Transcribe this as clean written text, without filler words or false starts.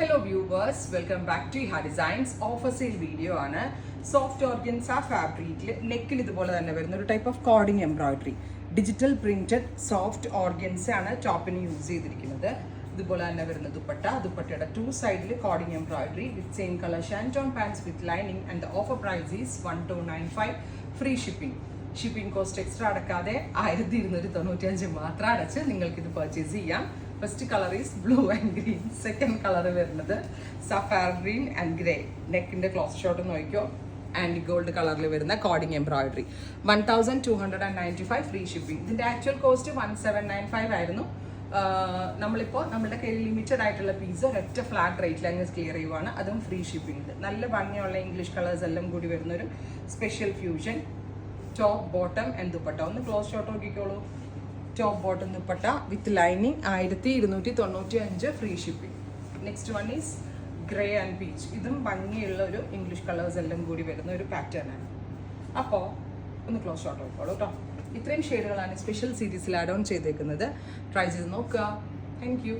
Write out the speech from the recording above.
Hello viewers, welcome back to Iha Designs. Offer sale video ആണ്. Soft organza fabric നെക്കിൽ ഇതുപോലെ തന്നെ വരുന്ന ഒരു type of coding embroidery digital printed soft organza ആണ് ടോപ്പിന് യൂസ് ചെയ്തിരിക്കുന്നത്. ഇതുപോലെ തന്നെ വരുന്ന ദുപ്പട്ടയുടെ ടു സൈഡിൽ cording embroidery with same colour shantoon pants with lining and the offer price is 1295 free shipping cost extra അടക്കാതെ 1295 മാത്രം അടച്ച് നിങ്ങൾക്ക് ഇത് പർച്ചേസ് ചെയ്യാം. First colour is blue and green. Second colour വരുന്നത് സഫാർ ഗ്രീൻ ആൻഡ് ഗ്രേ. നെക്കിന്റെ ക്ലോസ് ഷോട്ട് നോക്കിയോ, ആൻഡ് ഗോൾഡ് കളറിൽ വരുന്ന കോഡിംഗ് എംബ്രോയിഡറി 1295 ഫ്രീ ഷിപ്പിംഗ്. ഇതിന്റെ ആക്ച്വൽ കോസ്റ്റ് 1795 ആയിരുന്നു. നമ്മളിപ്പോൾ നമ്മുടെ കയ്യിൽ ലിമിറ്റഡ് ആയിട്ടുള്ള പീസ് ഒരൊറ്റ ഫ്ലാറ്റ് റേറ്റിൽ അങ്ങ് ക്ലിയർ ചെയ്യുവാണ്, അതും ഫ്രീ ഷിപ്പിംഗ്. നല്ല ഭംഗിയുള്ള ഇംഗ്ലീഷ് കളേഴ്സ് എല്ലാം കൂടി വരുന്നൊരു special fusion. Top bottom and dupatta ഒന്ന് ക്ലോസ് ഷോട്ട് നോക്കിക്കോളൂ. Top bottom dupatta with lining 1295 free shipping. Next one is grey and peach. ഇതും ഭംഗിയുള്ള ഒരു ഇംഗ്ലീഷ് കളേഴ്സ് എല്ലാം കൂടി വരുന്ന ഒരു പാറ്റേൺ ആണ്. അപ്പോൾ ഒന്ന് ക്ലോസ് ഷോട്ട് നോക്കിക്കോളൂ കേട്ടോ. ഇത്രയും ഷെയ്ഡുകളാണ് സ്പെഷ്യൽ സീരീസിൽ ആഡ് ഓൺ ചെയ്തേക്കുന്നത്. ട്രൈ ചെയ്ത് നോക്കുക. Thank you.